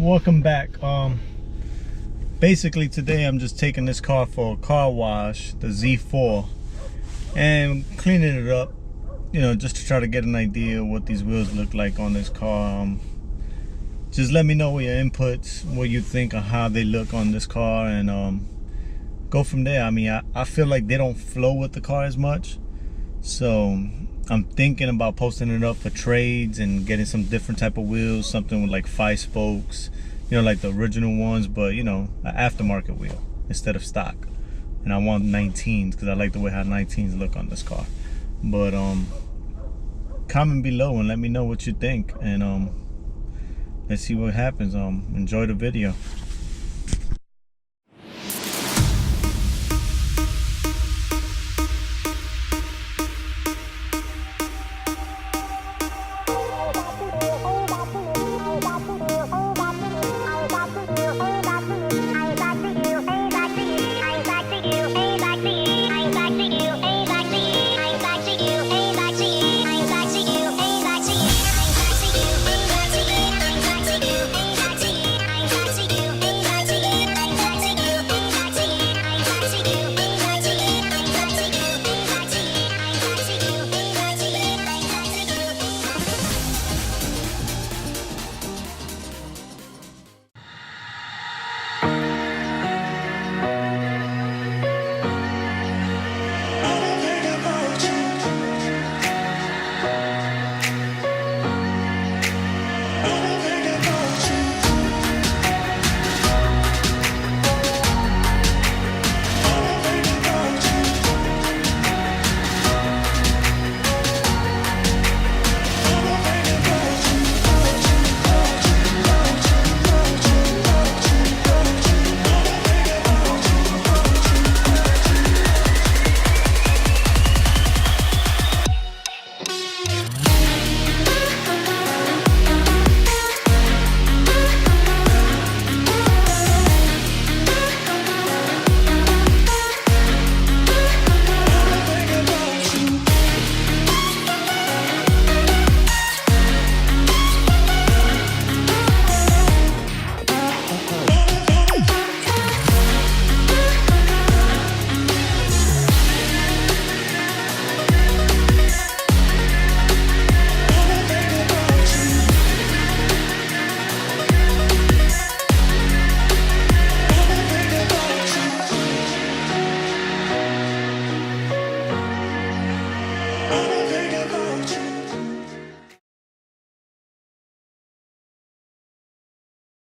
Welcome back. Basically today I'm just taking this car for a car wash, the Z4, and cleaning it up, just to try to get an idea of what these wheels look like on this car. Just let me know with your inputs, what you think of how they look on this car, and go from there. I mean, I feel like they don't flow with the car as much, so I'm thinking about posting it up for trades and getting some different type of wheels, something with like 5 spokes, like the original ones, but an aftermarket wheel instead of stock. And I want 19s because I like the way how 19s look on this car. But comment below and let me know what you think, and let's see what happens. Enjoy the video.